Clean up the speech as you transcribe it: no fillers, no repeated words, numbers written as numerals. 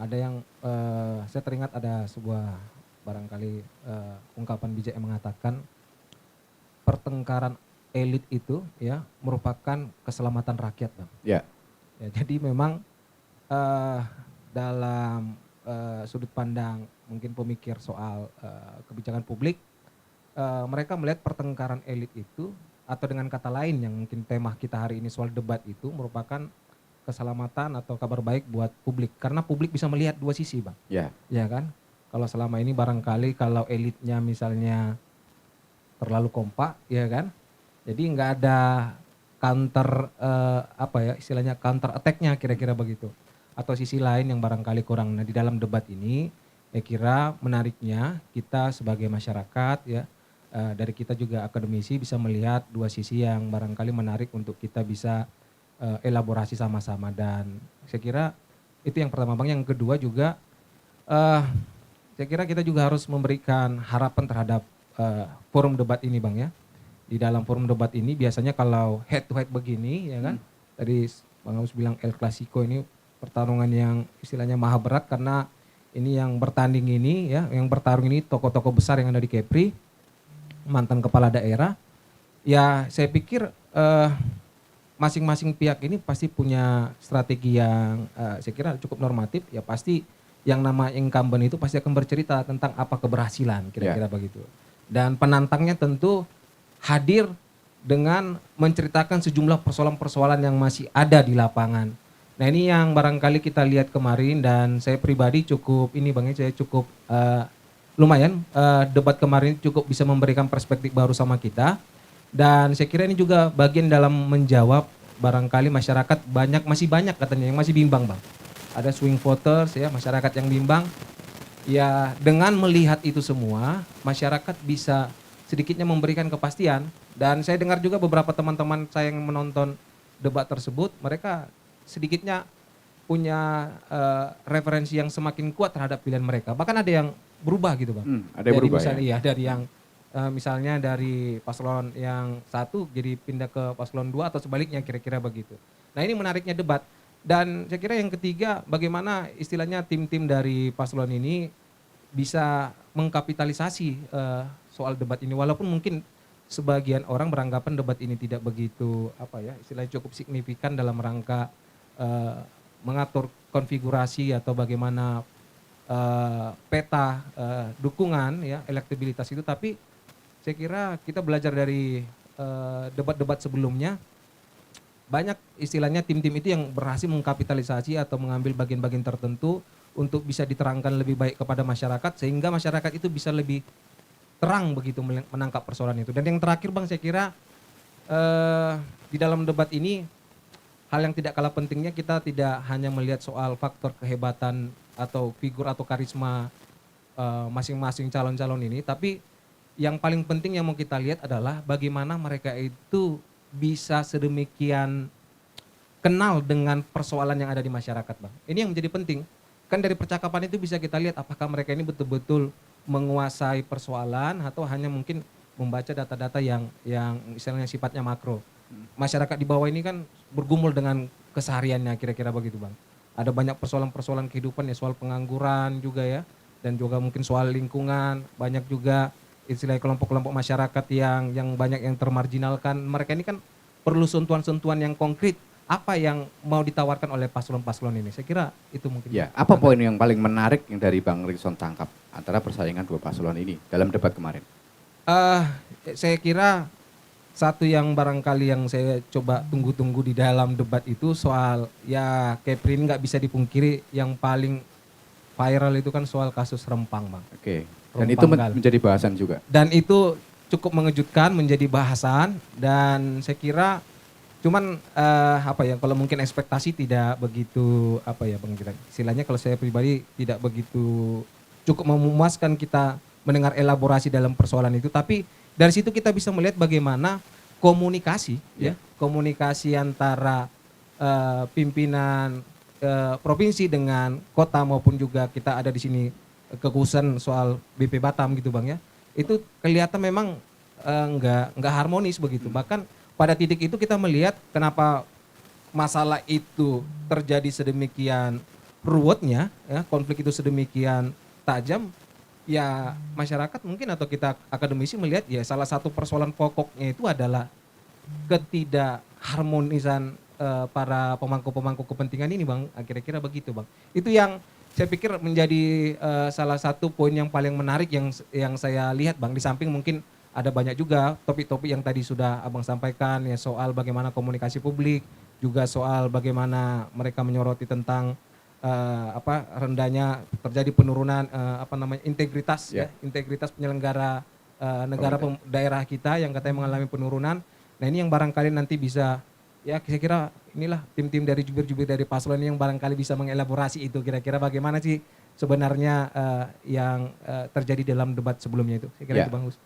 ada yang saya teringat ada sebuah barangkali ungkapan bijak yang mengatakan pertengkaran elit itu ya merupakan keselamatan rakyat, Bang. Ya. Ya, jadi memang eh, dalam sudut pandang mungkin pemikir soal kebijakan publik, mereka melihat pertengkaran elit itu atau dengan kata lain yang mungkin tema kita hari ini soal debat itu merupakan keselamatan atau kabar baik buat publik karena publik bisa melihat dua sisi, Bang. Ya. Ya kan? Kalau selama ini barangkali kalau elitnya misalnya terlalu kompak, ya kan? Jadi nggak ada counter apa ya istilahnya counter attack-nya kira-kira begitu. Atau sisi lain yang barangkali kurang. Nah di dalam debat ini saya kira menariknya kita sebagai masyarakat ya dari kita juga akademisi bisa melihat dua sisi yang barangkali menarik untuk kita bisa elaborasi sama-sama dan saya kira itu yang pertama, Bang. Yang kedua juga saya kira kita juga harus memberikan harapan terhadap forum debat ini, Bang, ya. Di dalam forum debat ini biasanya kalau head to head begini ya kan. Tadi Bang Agus bilang El Clasico ini pertarungan yang istilahnya maha berat karena ini yang bertanding ini ya, yang bertarung ini tokoh-tokoh besar yang ada di Kepri, mantan kepala daerah. Ya, saya pikir masing-masing pihak ini pasti punya strategi yang saya kira cukup normatif. Ya pasti yang nama incumbent itu pasti akan bercerita tentang apa keberhasilan kira-kira begitu. Dan penantangnya tentu hadir dengan menceritakan sejumlah persoalan-persoalan yang masih ada di lapangan. Nah ini yang barangkali kita lihat kemarin dan saya pribadi cukup ini Bang, saya cukup lumayan debat kemarin cukup bisa memberikan perspektif baru sama kita. Dan saya kira ini juga bagian dalam menjawab barangkali masyarakat masih banyak katanya yang masih bimbang, Bang. Ada swing voters ya, masyarakat yang bimbang. Ya dengan melihat itu semua, masyarakat bisa sedikitnya memberikan kepastian. Dan saya dengar juga beberapa teman-teman saya yang menonton debat tersebut, mereka sedikitnya punya referensi yang semakin kuat terhadap pilihan mereka. Bahkan ada yang berubah gitu, Bang. Ada yang berubah misalnya, ya? Dari yang misalnya dari paslon yang satu jadi pindah ke paslon 2 atau sebaliknya kira-kira begitu. Nah ini menariknya debat. Dan saya kira yang ketiga bagaimana istilahnya tim-tim dari paslon ini bisa mengkapitalisasi soal debat ini. Walaupun mungkin sebagian orang beranggapan debat ini tidak begitu apa ya istilahnya cukup signifikan dalam rangka mengatur konfigurasi atau bagaimana peta dukungan ya elektabilitas itu, tapi saya kira kita belajar dari debat-debat sebelumnya banyak istilahnya tim-tim itu yang berhasil mengkapitalisasi atau mengambil bagian-bagian tertentu untuk bisa diterangkan lebih baik kepada masyarakat sehingga masyarakat itu bisa lebih terang begitu menangkap persoalan itu. Dan yang terakhir Bang saya kira di dalam debat ini hal yang tidak kalah pentingnya kita tidak hanya melihat soal faktor kehebatan atau figur atau karisma masing-masing calon-calon ini, tapi yang paling penting yang mau kita lihat adalah bagaimana mereka itu bisa sedemikian kenal dengan persoalan yang ada di masyarakat, Bang. Ini yang menjadi penting. Kan dari percakapan itu bisa kita lihat apakah mereka ini betul-betul menguasai persoalan atau hanya mungkin membaca data-data yang misalnya sifatnya makro. Masyarakat di bawah ini kan bergumul dengan kesehariannya kira-kira begitu, Bang. Ada banyak persoalan-persoalan kehidupan ya, soal pengangguran juga ya, dan juga mungkin soal lingkungan, banyak juga istilah kelompok-kelompok masyarakat yang banyak yang termarginalkan. Mereka ini kan perlu sentuhan-sentuhan yang konkret. Apa yang mau ditawarkan oleh paslon-paslon ini? Saya kira itu mungkin. Ya, apa poin yang paling menarik yang dari Bang Rikson tangkap antara persaingan dua paslon ini dalam debat kemarin? Saya kira satu yang barangkali yang saya coba tunggu-tunggu di dalam debat itu soal ya Kepri ini nggak bisa dipungkiri yang paling viral itu kan soal kasus Rempang, Bang. Oke. Dan itu menjadi bahasan juga. Dan itu cukup mengejutkan menjadi bahasan dan saya kira cuman apa ya kalau mungkin ekspektasi tidak begitu apa ya Bang kira. Istilahnya kalau saya pribadi tidak begitu cukup memuaskan kita mendengar elaborasi dalam persoalan itu, tapi dari situ kita bisa melihat bagaimana komunikasi ya, komunikasi antara pimpinan provinsi dengan kota maupun juga kita ada di sini kekhususan soal BP Batam gitu Bang ya, itu kelihatan memang nggak harmonis begitu. Bahkan pada titik itu kita melihat kenapa masalah itu terjadi sedemikian ruwetnya, ya, konflik itu sedemikian tajam, ya masyarakat mungkin atau kita akademisi melihat ya salah satu persoalan pokoknya itu adalah ketidakharmonisan para pemangku-pemangku kepentingan ini, Bang. Kira-kira begitu, Bang. Itu yang saya pikir menjadi salah satu poin yang paling menarik yang saya lihat, Bang. Di samping mungkin ada banyak juga topik-topik yang tadi sudah Abang sampaikan ya, soal bagaimana komunikasi publik, juga soal bagaimana mereka menyoroti tentang rendahnya terjadi penurunan integritas ya, integritas penyelenggara negara daerah kita yang katanya mengalami penurunan. Nah, ini yang barangkali nanti bisa, ya saya kira inilah tim-tim dari jubir-jubir dari paslon ini yang barangkali bisa mengelaborasi itu, kira-kira bagaimana sih sebenarnya yang terjadi dalam debat sebelumnya itu. Saya kira Ya. itu, Bang Gus.